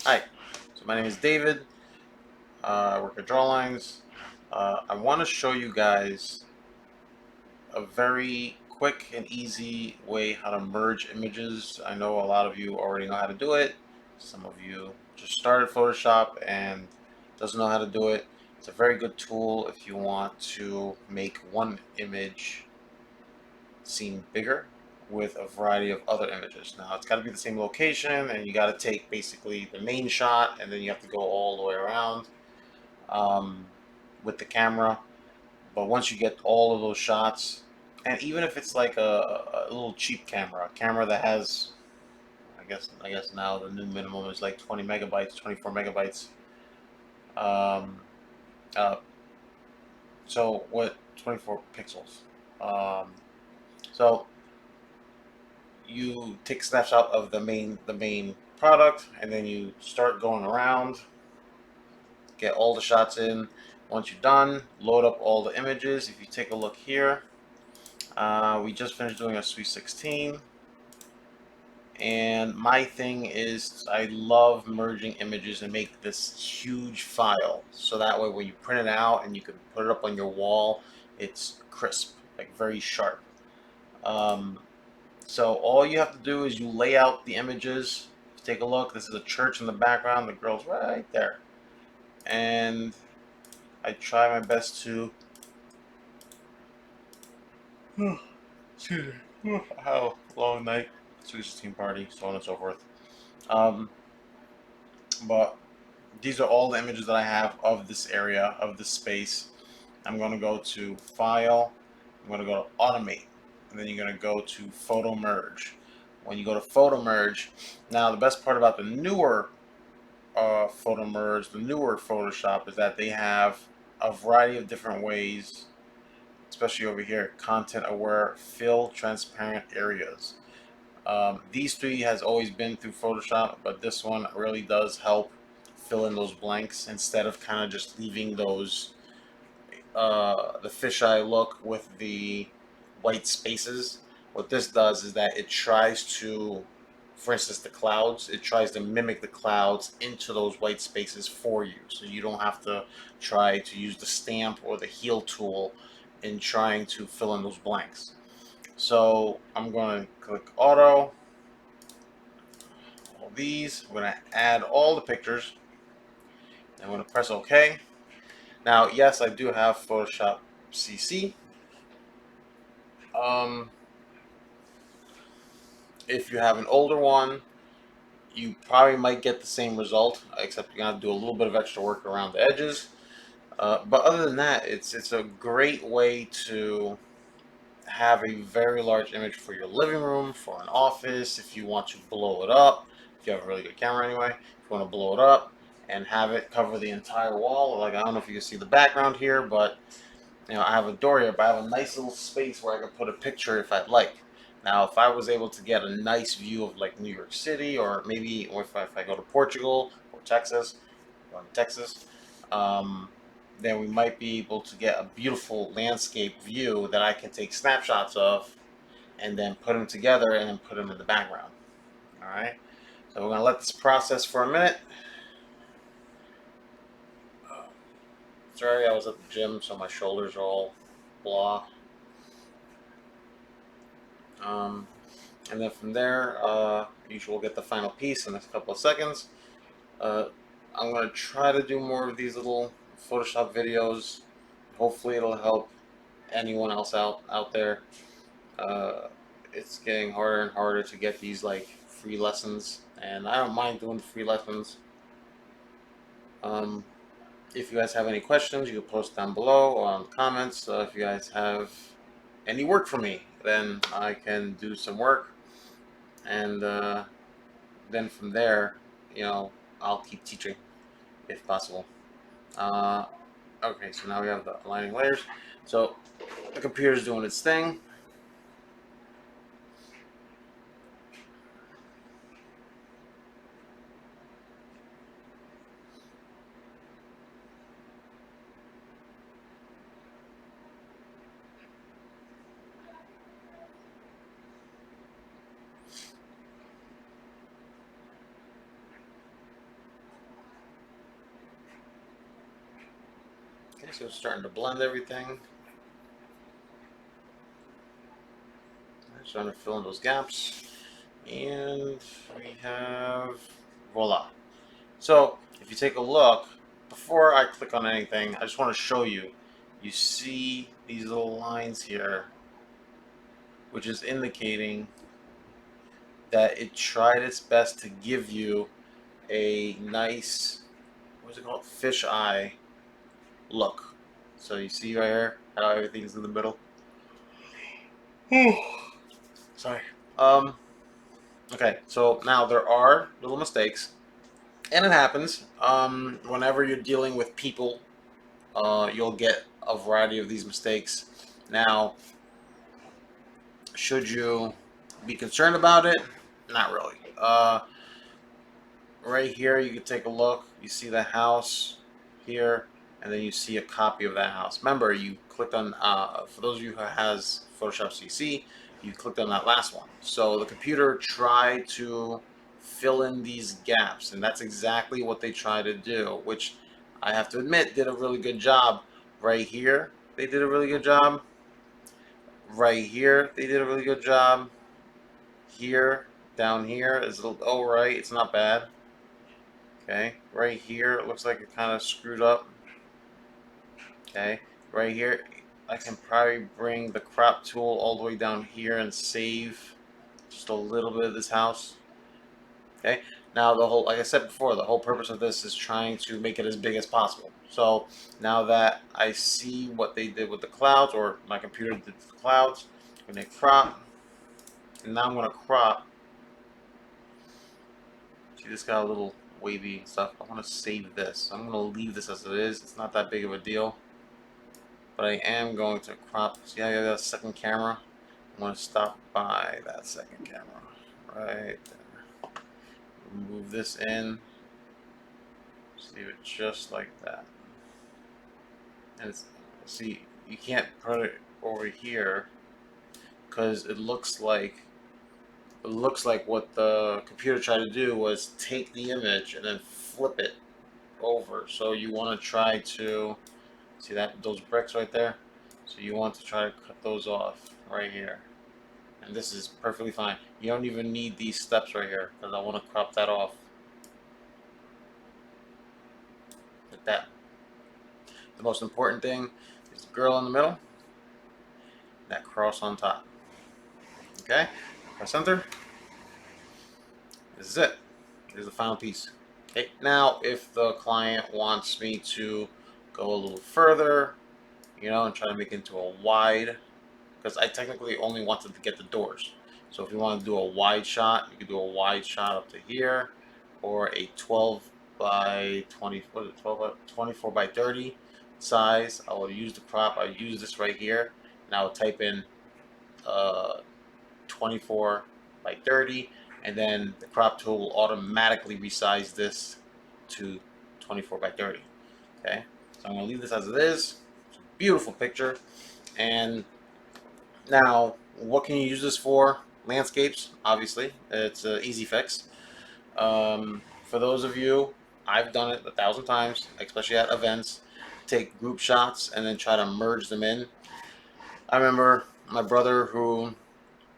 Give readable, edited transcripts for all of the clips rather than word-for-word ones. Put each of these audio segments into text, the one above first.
Hi, so my name is David. I work at Drawlines. I want to show you guys a very quick and easy way how to merge images. I know a lot of you already know how to do it. Some of you just started Photoshop and doesn't know how to do it. It's a very good tool if you want to make one image seem bigger with a variety of other images. Now it's got to be the same location, and you got to take basically the main shot, and then you have to go all the way around um, with the camera. But once you get all of those shots, and even if it's like a little cheap camera, a camera that has, I guess now the new minimum is like 20 megabytes, 24 megabytes. Um, uh, so what? 24 pixels. Um, so you take a snapshot of the main product, and then you start going around, get all the shots in. Once you're done, load up all the images. If you take a look here, we just finished doing a Sweet 16, and my thing is I love merging images and make this huge file, so that way when you print it out and you can put it up on your wall, it's crisp, like very sharp. Um, So all you have to do is you lay out the images. Take a look. This is a church in the background. The girl's right there. And I try my best to. Excuse me. How long night. Sweet 16 party, so on and so forth. Um, but these are all the images that I have of this area, of this space. I'm going to go to File. I'm going to go to Automate. And then you're going to go to Photo Merge. When you go to Photo Merge, now the best part about the newer Photo Merge, the newer Photoshop, is that they have a variety of different ways, especially over here, content aware, fill transparent areas. These three has always been through Photoshop, but this one really does help fill in those blanks instead of kind of just leaving those the fisheye look with the white spaces. What this does is that it tries to, for instance, the clouds, it tries to mimic the clouds into those white spaces for you. So you don't have to try to use the stamp or the heal tool in trying to fill in those blanks. So I'm going to click auto, all these. I'm going to add all the pictures. I'm going to press OK. Now, yes, I do have Photoshop CC. Um, if you have an older one, you probably might get the same result, except you're gonna have to do a little bit of extra work around the edges. But other than that, it's a great way to have a very large image for your living room, for an office, if you want to blow it up. If you have a really good camera, anyway, if you want to blow it up and have it cover the entire wall. Like, I don't know if you can see the background here, but I have a door here, but I have a nice little space where I could put a picture if I'd like. Now, if I was able to get a nice view of like New York City, or maybe if I go to Portugal or Texas, um, then we might be able to get a beautiful landscape view that I can take snapshots of and then put them together and then put them in the background. All right. So we're gonna let this process for a minute. Sorry, I was at the gym, so my shoulders are all blah. Um, And then from there, usually we'll get the final piece in a couple of seconds. Uh, I'm going to try to do more of these little Photoshop videos. Hopefully it'll help anyone else out there. Uh, it's getting harder and harder to get these like free lessons, and I don't mind doing the free lessons. Um, if you guys have any questions, you can post down below or on the comments. If you guys have any work for me, then I can do some work, and then from there, you know, I'll keep teaching if possible. Uh, okay, so now we have the aligning layers. So the computer's doing its thing. So it's starting to blend everything. Starting to fill in those gaps. And we have, voila. So if you take a look, before I click on anything, I just want to show you. You see these little lines here, which is indicating that it tried its best to give you a nice, what's it called, fish eye look. So you see right here how everything's in the middle. Sorry. Okay, so now there are little mistakes, and it happens. Whenever you're dealing with people, you'll get a variety of these mistakes. Now, should you be concerned about it? Not really. Right here, you can take a look. You see the house here, and then you see a copy of that house. Remember, you clicked on, for those of you who has Photoshop CC, you clicked on that last one. So the computer tried to fill in these gaps, and that's exactly what they tried to do, which I have to admit did a really good job. Right here, they did a really good job. Right here, they did a really good job. Here, down here is a little, oh right, it's not bad. Okay, right here it looks like it kind of screwed up. Okay, right here I can probably bring the crop tool all the way down here and save just a little bit of this house. Okay, now the whole, like I said before, the whole purpose of this is trying to make it as big as possible. So now that I see what they did with the clouds, or my computer did the clouds, I'm going to crop, and now I'm going to crop. See, this got a little wavy and stuff. I want to save this. I'm going to leave this as it is. It's not that big of a deal. But I am going to crop. See how you got a second camera? I'm going to stop by that second camera. Right there. Move this in. Leave it just like that. And it's, see, you can't put it over here because it looks like what the computer tried to do was take the image and then flip it over. So you want to try to see that, those bricks right there. So you want to try to cut those off right here. And this is perfectly fine. You don't even need these steps right here because I want to crop that off. Like that. The most important thing is the girl in the middle, that cross on top. Okay? Press enter. This is it. Here's the final piece. Okay, now if the client wants me to go a little further, and try to make it into a wide, because I technically only wanted to get the doors. So if you want to do a wide shot, you can do a wide shot up to here, or a 12 by 20, what is it, 12 by 24 by 30 size. I will use the crop. I use this right here, and I will type in 24 by 30, and then the crop tool will automatically resize this to 24 by 30. Okay, so I'm going to leave this as it is. It's a beautiful picture. And now, what can you use this for? Landscapes, obviously. It's an easy fix. For those of you, I've done it 1,000 times, especially at events. Take group shots and then try to merge them in. I remember my brother who,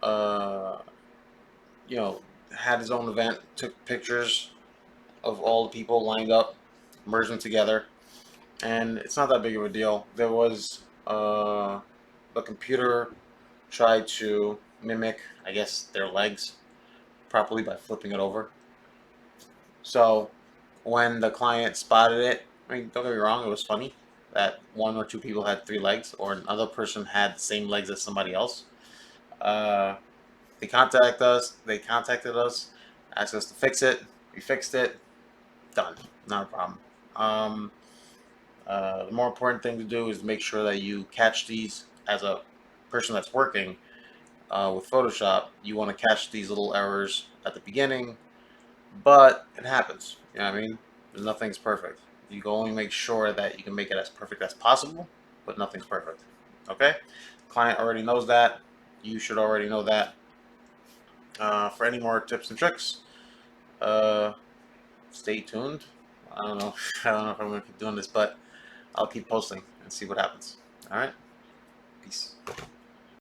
uh, had his own event, took pictures of all the people lined up, merged them together, and it's not that big of a deal. There was the computer tried to mimic, I guess, their legs properly by flipping it over. So when the client spotted it, I mean, don't get me wrong, it was funny that one or two people had 3 legs, or another person had the same legs as somebody else. Uh, they contacted us, asked us to fix it. We fixed it. Done. Not a problem. The more important thing to do is make sure that you catch these as a person that's working with Photoshop. You want to catch these little errors at the beginning, but it happens. You know what I mean? Nothing's perfect. You can only make sure that you can make it as perfect as possible, but nothing's perfect. Okay? Client already knows that. You should already know that. For any more tips and tricks, stay tuned. I don't know. I don't know if I'm going to keep doing this, but I'll keep posting and see what happens. All right, peace.